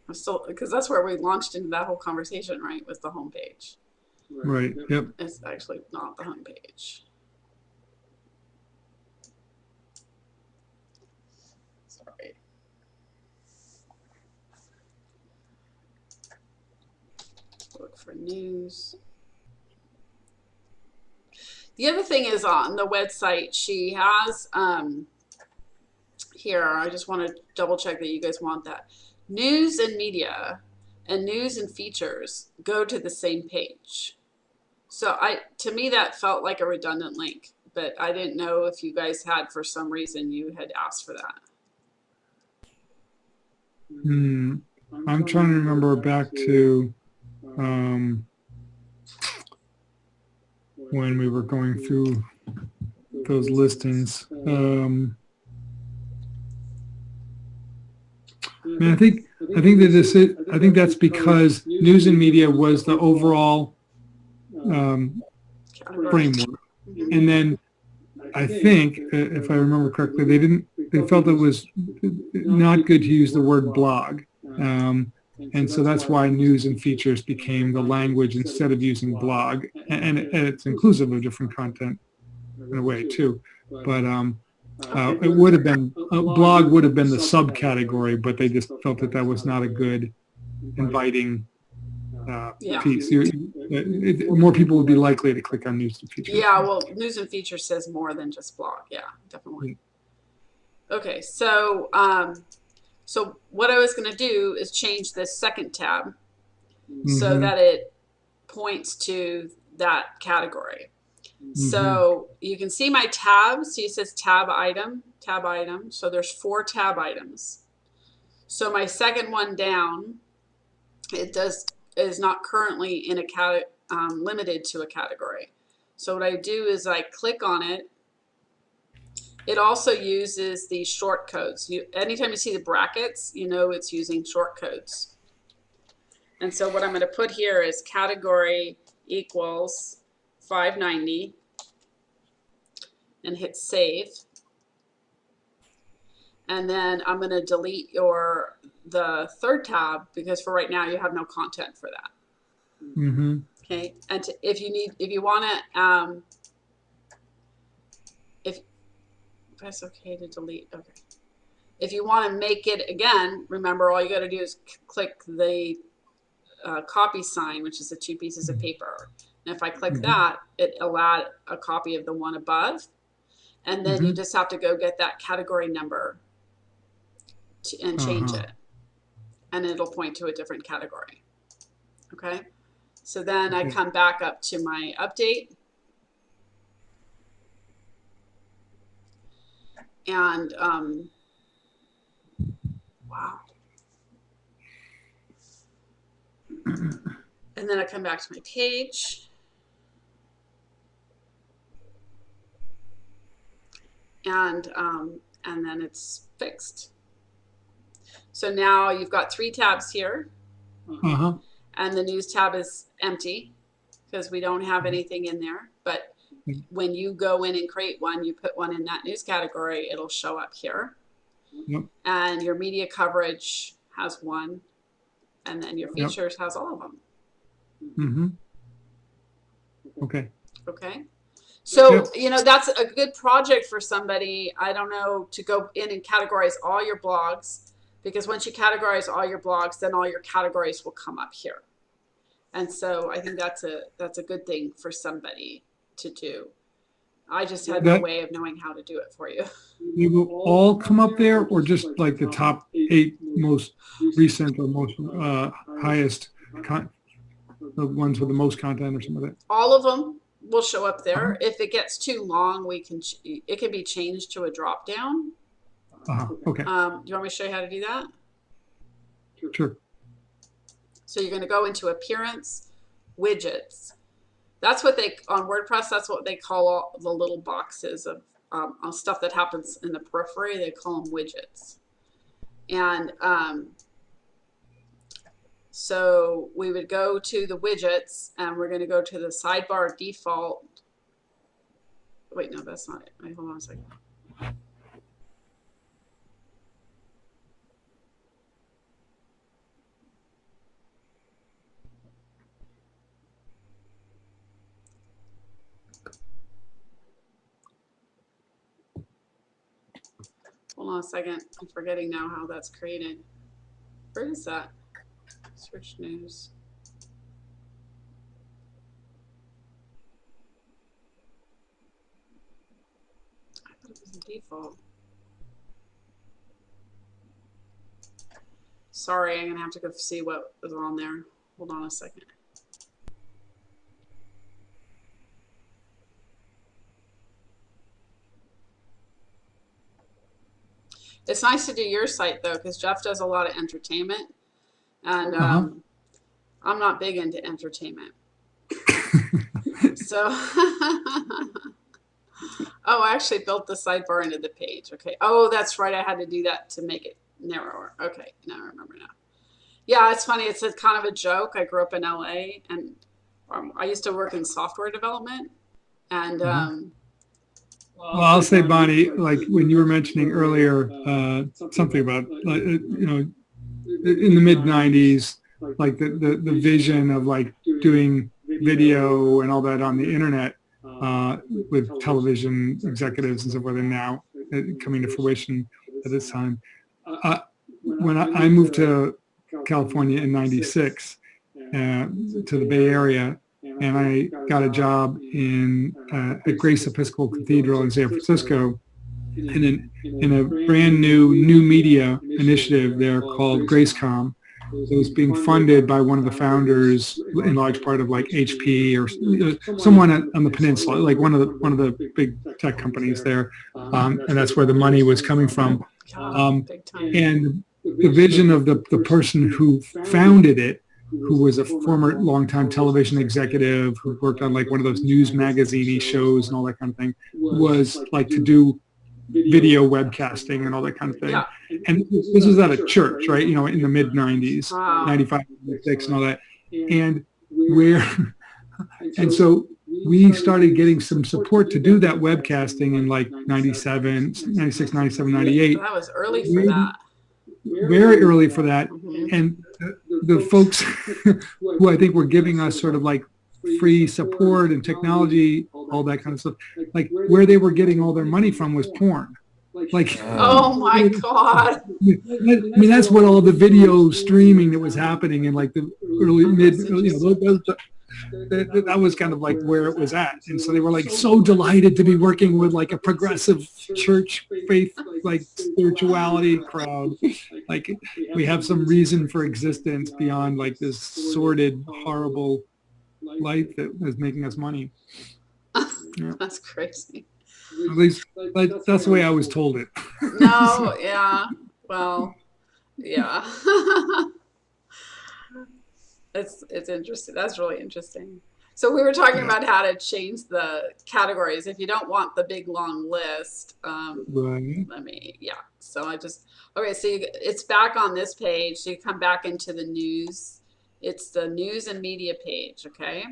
B: I'm still, because that's where we launched into that whole conversation, right? Was the home page.
A: Right. Yep.
B: It's actually not the home page. Sorry. Look for news. The other thing is on the website, she has, here, I just want to double check that you guys want that. News and media and news and features go to the same page. So to me, that felt like a redundant link, but I didn't know if you guys had, for some reason, you had asked for that.
A: I'm trying to remember back to when we were going through those listings. I mean, I think that this is, I think that's because news and media was the overall framework, and then I think, if I remember correctly, they felt it was not good to use the word blog, and so that's why news and features became the language instead of using blog, and it's inclusive of different content in a way too, but it would have been, blog would have been the subcategory, but they just felt that that was not a good inviting piece. More people would be likely to click on news and features.
B: Yeah, well, news and features says more than just blog. Yeah, definitely. Okay, so so what I was going to do is change this second tab so that it points to that category. So you can see my tabs. See, it says tab item, tab item. So there's 4 tab items. So my second one down, is not currently in a limited to a category. So what I do is I click on it. It also uses these short codes. Anytime you see the brackets, you know it's using short codes. And so what I'm going to put here is category equals 590 and hit save. And then I'm going to delete the third tab because for right now you have no content for that. Okay, and if you want to, if that's okay to delete, okay. If you want to make it again, remember all you got to do is click the copy sign, which is the 2 pieces of paper. And if I click that, it'll add a copy of the one above. And then you just have to go get that category number and change it. And it'll point to a different category. Okay? So then I come back up to my update. And, wow. And then I come back to my page. And then it's fixed. So now you've got 3 tabs here. And the news tab is empty because we don't have anything in there. But when you go in and create one, you put one in that news category, it'll show up here. And your media coverage has one. And then your features has all of them.
A: Okay.
B: Okay. So, you know, that's a good project for somebody, I don't know, to go in and categorize all your blogs, because once you categorize all your blogs, then all your categories will come up here. And so I think that's a good thing for somebody to do. I just had no way of knowing how to do it for you.
A: They will all come up there, or just like the top 8 most recent or most highest, the ones with the most content or something like that?
B: All of them will show up there. If it gets too long, it can be changed to a drop down.
A: Okay.
B: Do you want me to show you how to do that?
A: Sure.
B: So you're going to go into appearance, widgets. That's what on WordPress, that's what they call all the little boxes of stuff that happens in the periphery. They call them widgets. And so we would go to the widgets, and we're going to go to the sidebar default. Wait, no, that's not it. Wait, hold on a second. Hold on a second. I'm forgetting now how that's created. Where is that? Search news. I thought it was the default. Sorry, I'm gonna have to go see what was on there. Hold on a second. It's nice to do your site though, because Jeff does a lot of entertainment, and I'm not big into entertainment. So, oh, I actually built the sidebar into the page. Okay. Oh, that's right. I had to do that to make it narrower. Okay. Now I remember now. Yeah, it's funny. It's a kind of a joke. I grew up in LA, and I used to work in software development, and
A: well, I'll say, Bonnie, like when you were mentioning earlier something about, you know, in the mid 90s, like the vision of like doing video and all that on the internet with television executives and so forth, and now coming to fruition at this time. When I moved to California in 96 to the Bay Area, and I got a job at Grace Episcopal Cathedral in San Francisco, and in a brand new media initiative there called GraceCom. It was being funded by one of the founders, in large part of like HP or someone on the peninsula, like one of the big tech companies there, and that's where the money was coming from. And the vision of the person who founded it, who was a former longtime television executive who worked on like one of those news magazine shows and all that kind of thing, was like to do video webcasting and all that kind of thing.
B: yeah.
A: And this was at a church, right? You know, in the mid 90s,
B: Wow.
A: 95, 96 and all that. And and so we started getting some support to do that webcasting in like 97, 96, 97, 98.
B: That was early for that.
A: Very early for that.
B: Mm-hmm.
A: And the folks who I think were giving us sort of like free support and technology, all that kind of stuff, like where they were getting all their money from was porn. Like,
B: Oh my God.
A: I mean, that's what all the video streaming that was happening in like the early mid, you know, that was kind of like where it was at. And so they were like so delighted to be working with like a progressive church faith, like spirituality crowd. Like we have some reason for existence beyond like this sordid, horrible life that is making us money. Yeah.
B: That's crazy.
A: At least that's the way I was told it.
B: No, yeah. Well, yeah. It's interesting. That's really interesting. So we were talking about how to change the categories. If you don't want the big long list,
A: Right.
B: So okay, so it's back on this page. So you come back into the news. It's the news and media page, okay?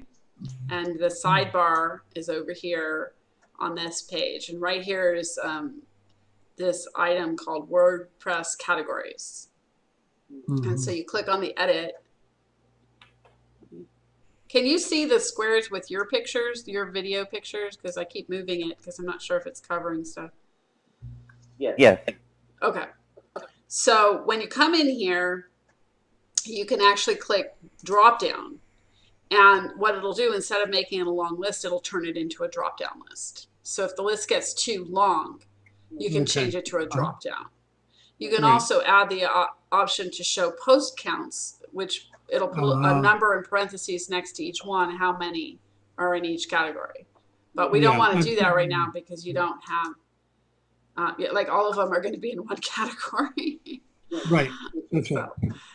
B: And the sidebar is over here on this page. And right here is this item called WordPress categories.
A: Mm-hmm.
B: And so you click on the edit. Can you see the squares with your pictures, your video pictures? Because I keep moving it because I'm not sure if it's covering stuff.
C: Yes.
B: Okay. So when you come in here, you can actually click drop down. And what it'll do, instead of making it a long list, it'll turn it into a drop down list. So if the list gets too long, you can change it to a drop down. You can also add the option to show post counts, which it'll put a number in parentheses next to each one, how many are in each category. But we don't want to do that right now because you don't have, like all of them are going to be in one category.
A: Right. That's right.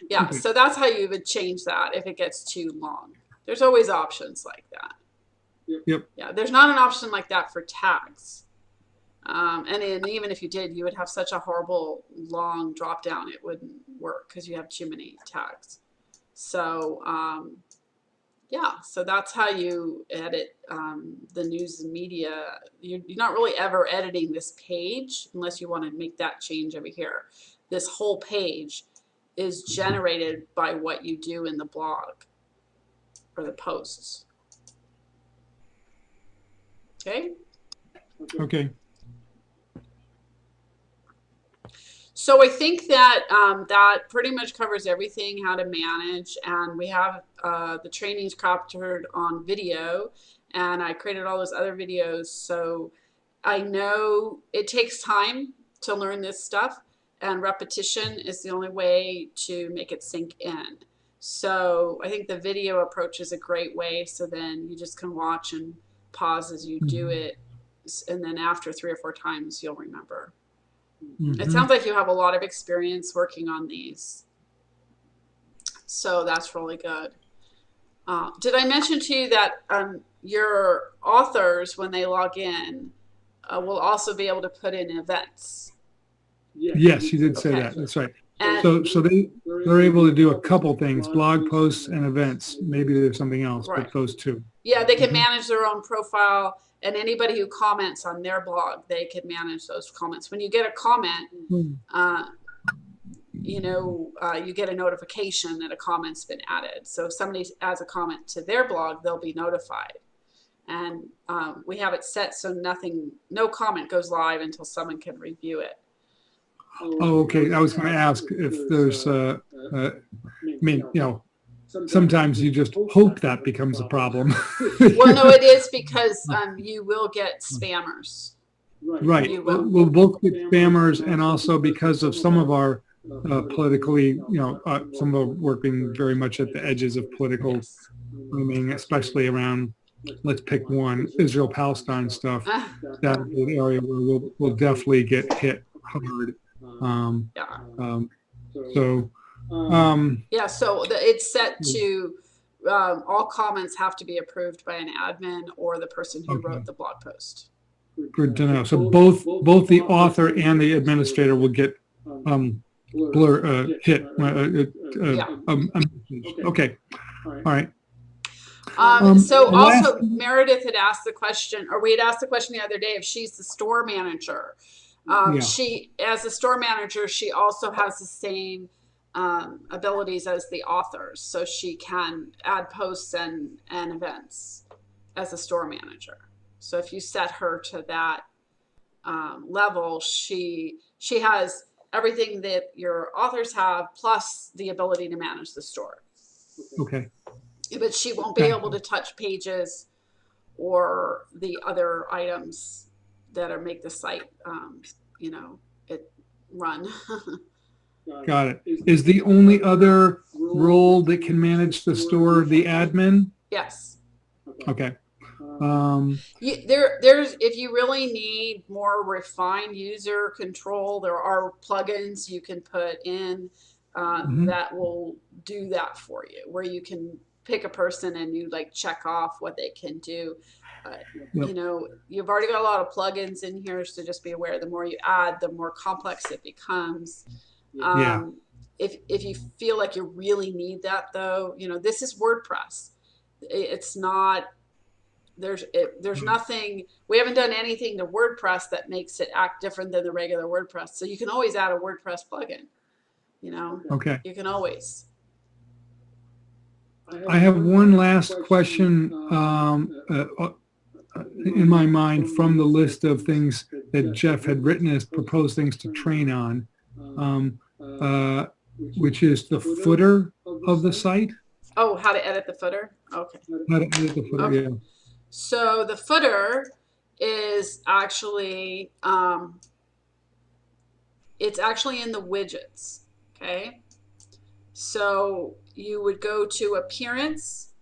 B: Yeah, so that's how you would change that if it gets too long. There's always options like that.
A: Yep.
B: Yeah, there's not an option like that for tags. And even if you did, you would have such a horrible long drop down, it wouldn't work because you have too many tags. So, yeah, so that's how you edit the news and media. You're not really ever editing this page unless you want to make that change over here. This whole page is generated by what you do in the blog or the posts. Okay?
A: Okay.
B: So I think that that pretty much covers everything, how to manage. And we have the trainings captured on video, and I created all those other videos. So I know it takes time to learn this stuff, and repetition is the only way to make it sink in. So I think the video approach is a great way. So then you just can watch and pause as you do it. And then after 3 or 4 times, you'll remember. It sounds like you have a lot of experience working on these. So that's really good. Did I mention to you that your authors, when they log in, will also be able to put in events?
A: Yes, you did say
B: Okay.
A: that. That's right.
B: And
A: So they're able to do a couple things: blog posts and events. Maybe there's something else,
B: Right.
A: but those two.
B: yeah, they can manage their own profile, and anybody who comments on their blog, they can manage those comments. When you get a comment, you get a notification that a comment's been added. So if somebody adds a comment to their blog, they'll be notified. And we have it set so no comment goes live until someone can review it.
A: Oh, okay. I was going to ask if there's, I mean, sometimes you just hope that becomes a problem.
B: Well, no, it is because you will get spammers.
A: Right.
B: You will.
A: We'll both get spammers, and also because of some of our politically, some of our working very much at the edges of political,
B: Yes.
A: especially around, let's pick one, Israel-Palestine stuff. That is an area where we'll definitely get hit hard. So
B: it's set to all comments have to be approved by an admin or the person who wrote the blog post.
A: Good to know. So both the author and the administrator will get hit. Okay. All right.
B: So also Meredith had asked the question, or we had asked the question the other day, if she's the store manager. She, as a store manager, she also has the same abilities as the authors. So she can add posts and events as a store manager. So if you set her to that level, she has everything that your authors have, plus the ability to manage the store.
A: Okay.
B: But she won't be able to touch pages or the other items that make the site, it run.
A: Got it. Is the only other role that can manage the store the admin?
B: Yes.
A: Okay.
B: There's if you really need more refined user control, there are plugins you can put in that will do that for you, where you can pick a person and you check off what they can do. You've already got a lot of plugins in here, so just be aware. The more you add, the more complex it becomes. If you feel like you really need that, though, this is WordPress. It's not. There's nothing. We haven't done anything to WordPress that makes it act different than the regular WordPress. So you can always add a WordPress plugin.
A: Okay.
B: You can always.
A: I have one last question in my mind from the list of things that Jeff had written as proposed things to train on, which is the footer of the site.
B: Oh, how to edit the footer? Okay.
A: How to edit the footer,
B: Okay.
A: yeah.
B: So the footer is actually, it's actually in the widgets, okay? So you would go to Appearance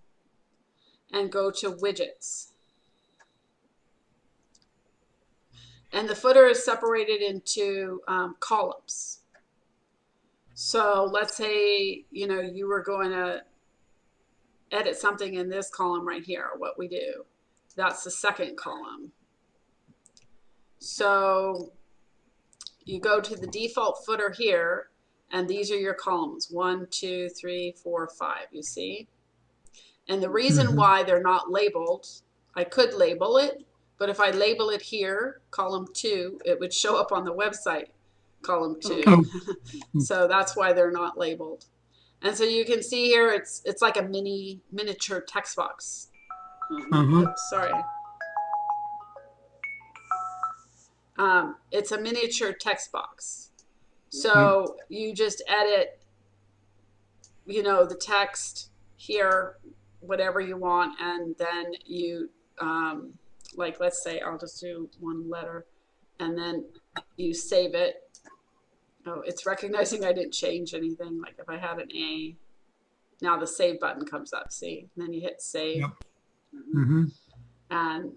B: and go to Widgets. And the footer is separated into columns. So let's say, you were going to edit something in this column right here, what we do. That's the second column. So you go to the default footer here, and these are your columns, 1, 2, 3, 4, 5, you see? And the reason why they're not labeled, I could label it, but if I label it here, column 2, it would show up on the website, column 2.
A: Oh.
B: So that's why they're not labeled. And so you can see here, it's like a miniature text box. Sorry. It's a miniature text box. So you just edit, you know, the text here, whatever you want, and then you, like, let's say I'll just do one letter, and then you save it. Oh, it's recognizing I didn't change anything. Like if I had an A, now the save button comes up, see? And then you hit save.
A: Yep. Mm-hmm.
B: And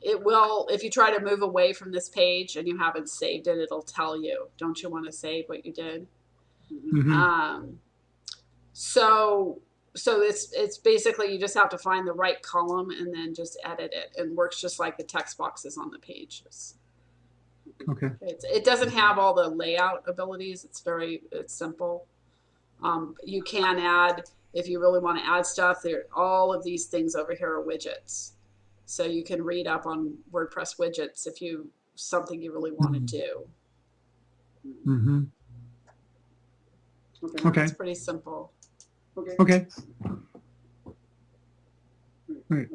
B: it will, if you try to move away from this page and you haven't saved it, it'll tell you, don't you want to save what you did?
A: Mm-hmm.
B: So it's basically, you just have to find the right column and then just edit it, and works just like the text boxes on the pages.
A: Okay.
B: It doesn't have all the layout abilities. It's simple. You can add, if you really want to add stuff, all of these things over here are widgets. So you can read up on WordPress widgets if something you really want to do.
A: Mm-hmm. Okay.
B: It's pretty simple.
A: Okay. Right.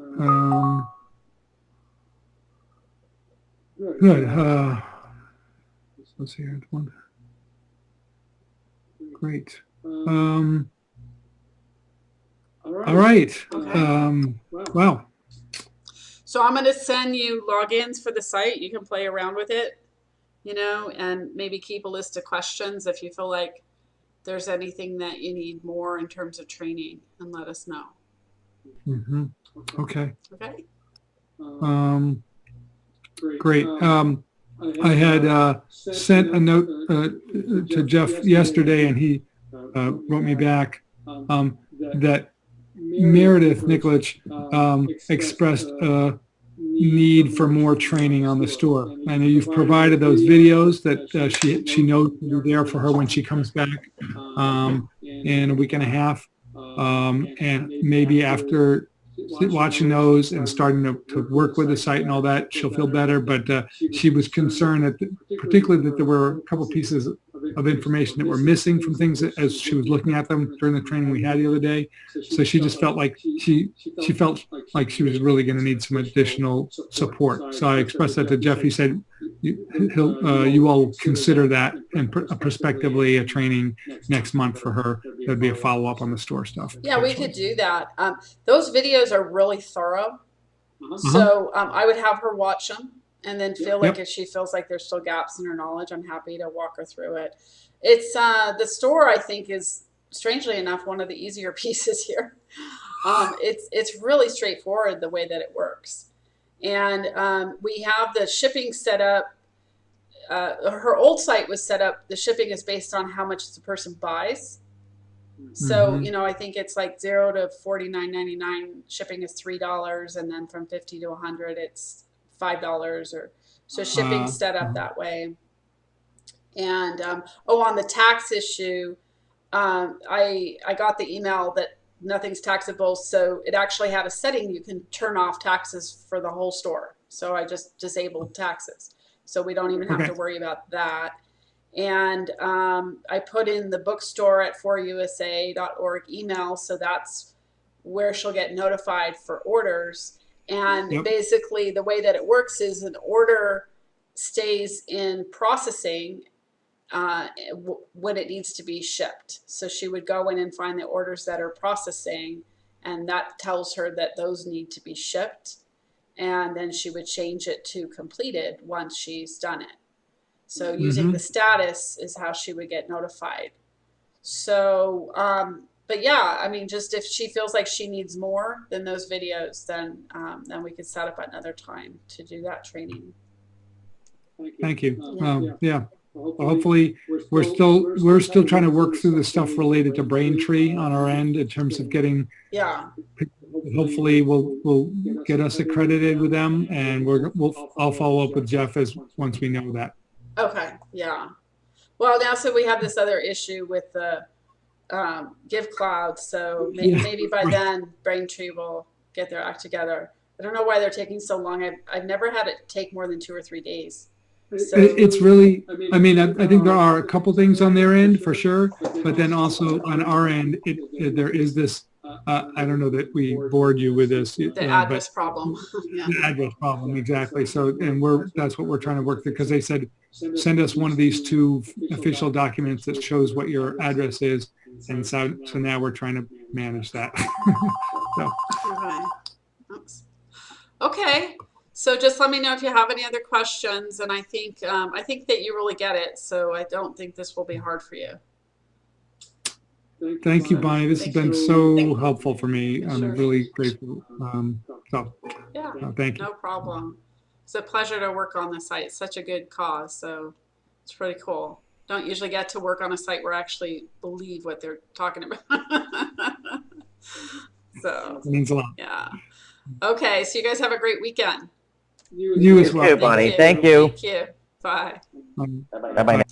A: Good. Let's see here. One. Great. All right.
B: Okay.
A: Wow.
B: So I'm going to send you logins for the site. You can play around with it, you know, and maybe keep a list of questions if you feel like there's anything that you need more in terms of training, and let us know.
A: Mm-hmm. Okay.
B: Okay.
A: Great. I had sent a note to Jeff yesterday, and he wrote me back that Meredith Nikolic expressed a need for more training on the store. I know you've provided those videos that she knows will be there for her when she comes back in a week and a half. And maybe after watching those and starting to work with the site and all that, she'll feel better. But she was concerned that particularly that there were a couple pieces of information that were missing from things as she was looking at them during the training we had the other day. So she just felt like she felt like she was really going to need some additional support. So I expressed that to Jeff. He said you all consider that and prospectively a training next month for her. There'd be a follow-up on the store stuff.
B: Yeah, we could do that. Those videos are really thorough. So I would have her watch them and then feel like if she feels like there's still gaps in her knowledge, I'm happy to walk her through it. It's the store, I think, is strangely enough one of the easier pieces here. It's really straightforward the way that it works. And we have the shipping set up. Her old site was set up, the shipping is based on how much the person buys. So, you know, I think it's like $0 to $49.99 shipping is $3, and then from 50 to 100 it's $5, or so shipping's set up that way. And on the tax issue, I got the email that nothing's taxable, so it actually had a setting you can turn off taxes for the whole store. So I just disabled taxes, so we don't even have to worry about that. And I put in the bookstore at forusa.org email, so that's where she'll get notified for orders. And basically the way that it works is an order stays in processing when it needs to be shipped. So she would go in and find the orders that are processing, and that tells her that those need to be shipped. And then she would change it to completed once she's done it. So using the status is how she would get notified. So, but yeah, I mean, just if she feels like she needs more than those videos, then we could set up another time to do that training.
A: Thank you. Yeah. Well, hopefully we're still trying to work through the stuff related to Braintree on our end in terms of getting.
B: Yeah.
A: Hopefully we'll get us accredited with them, and I'll follow up with Jeff once we know that.
B: Okay. Yeah. Well, now so we have this other issue with the GiveCloud, so maybe by then Braintree will get their act together. I don't know why they're taking so long. I've never had it take more than 2 or 3 days. So,
A: it's really, I mean, I think there are a couple things on their end for sure, but then also on our end, there is this I don't know that we bored you with this.
B: The address problem. Yeah.
A: The address problem, exactly. So, and that's what we're trying to work through, because they said, send us one of these 2 official documents that shows what your address is. And so now we're trying to manage that. So.
B: Okay. Oops. Okay. So just let me know if you have any other questions. And I think that you really get it. So I don't think this will be hard for you.
A: Thank you, Bonnie. This has been so helpful for me. I'm
B: Sure.
A: really grateful.
B: Yeah,
A: Thank you.
B: no problem. It's a pleasure to work on the site. It's such a good cause. So it's pretty cool. Don't usually get to work on a site where I actually believe what they're talking about. So
A: It means a lot.
B: yeah. Okay. So you guys have a great weekend.
A: You as well.
C: You too, Bonnie. Thank you.
B: Thank you. Bye.
C: Bye-bye.